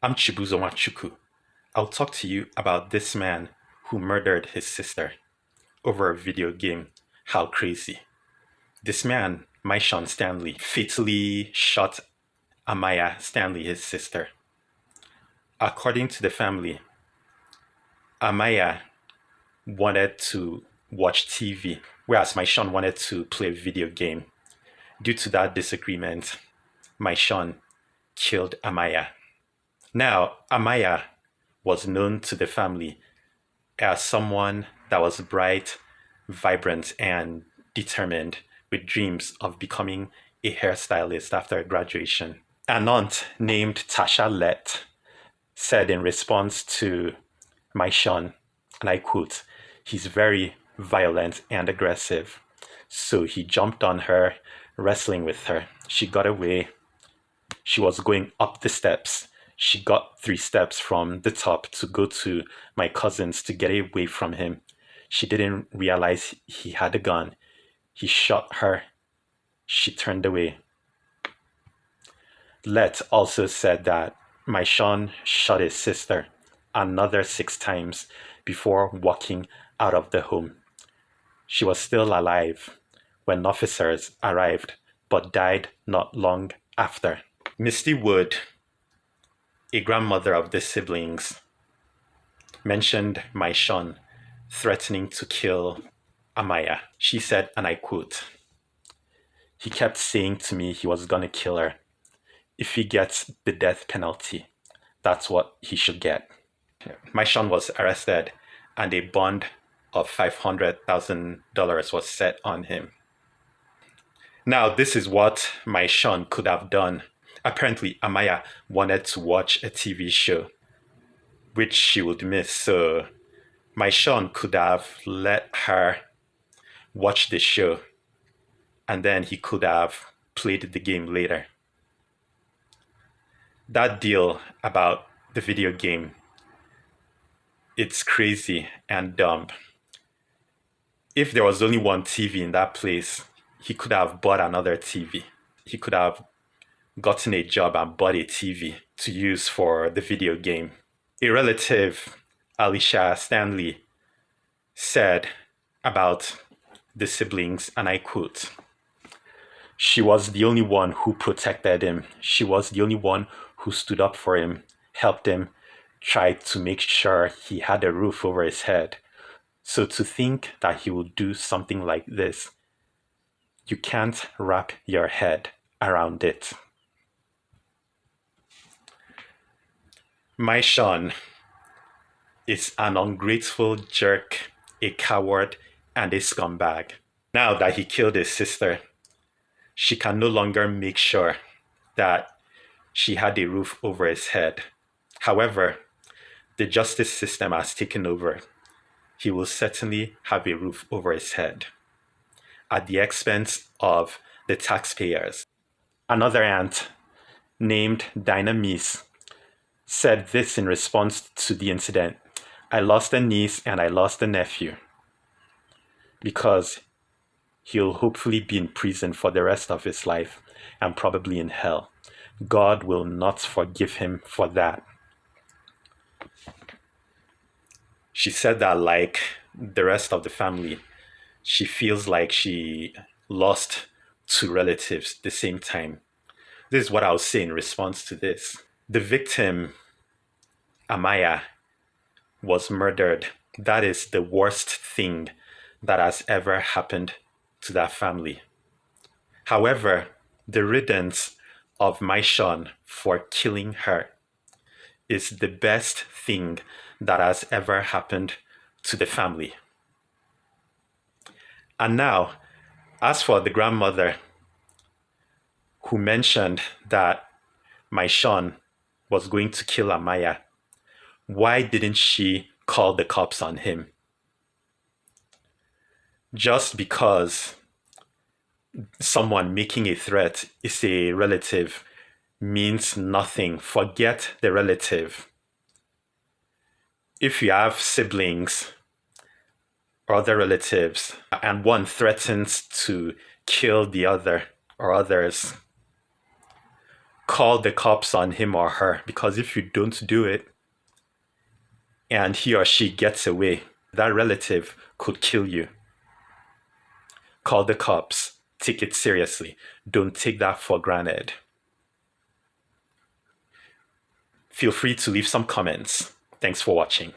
I'm Chibuzo Machuku. I'll talk to you about this man who murdered his sister over a video game. How crazy. This man, Myshawn Stanley, fatally shot Ahmyah Stanley, his sister. According to the family, Ahmyah wanted to watch TV, whereas Myshawn wanted to play a video game. Due to that disagreement, Myshawn killed Ahmyah. Now, Ahmyah was known to the family as someone that was bright, vibrant, and determined with dreams of becoming a hairstylist after graduation. An aunt named Tasha Lett said in response to Myshawn, and I quote, "He's very violent and aggressive. So he jumped on her, wrestling with her. She got away. She was going up the steps. She got 3 steps from the top to go to my cousin's to get away from him. She didn't realize he had a gun. He shot her. She turned away." Let also said that Myshawn shot his sister another 6 times before walking out of the home. She was still alive when officers arrived, but died not long after. Misty Wood, a grandmother of the siblings, mentioned Myshawn threatening to kill Ahmyah. She said, and I quote, "He kept saying to me he was going to kill her. If he gets the death penalty, that's what he should get." Myshawn was arrested and a bond of $500,000 was set on him. Now, this is what Myshawn could have done. Apparently, Ahmyah wanted to watch a TV show, which she would miss. So Myshawn could have let her watch the show, and then he could have played the game later. That deal about the video game, it's crazy and dumb. If there was only one TV in that place, he could have bought another TV. He could have gotten a job and bought a TV to use for the video game. A relative, Ahmyah Stanley, said about the siblings, and I quote, "She was the only one who protected him. She was the only one who stood up for him, helped him, tried to make sure he had a roof over his head. So to think that he would do something like this, you can't wrap your head around it." Myshawn is an ungrateful jerk, a coward, and a scumbag. Now that he killed his sister, she can no longer make sure that she had a roof over his head. However, the justice system has taken over. He will certainly have a roof over his head at the expense of the taxpayers. Another aunt named Dinah Meese said this in response to the incident: "I lost a niece and I lost a nephew because he'll hopefully be in prison for the rest of his life and probably in hell. God will not forgive him for that." She said that, like the rest of the family, she feels like she lost 2 relatives at the same time. This is what I'll say in response to this. The victim, Ahmyah, was murdered. That is the worst thing that has ever happened to that family. However, the riddance of Myshawn for killing her is the best thing that has ever happened to the family. And now, as for the grandmother who mentioned that Myshawn was going to kill Ahmyah, why didn't she call the cops on him? Just because someone making a threat is a relative means nothing. Forget the relative. If you have siblings or other relatives and one threatens to kill the other or others, call the cops on him or her, because if you don't do it and he or she gets away, that relative could kill you. Call the cops. Take it seriously. Don't take that for granted. Feel free to leave some comments. Thanks for watching.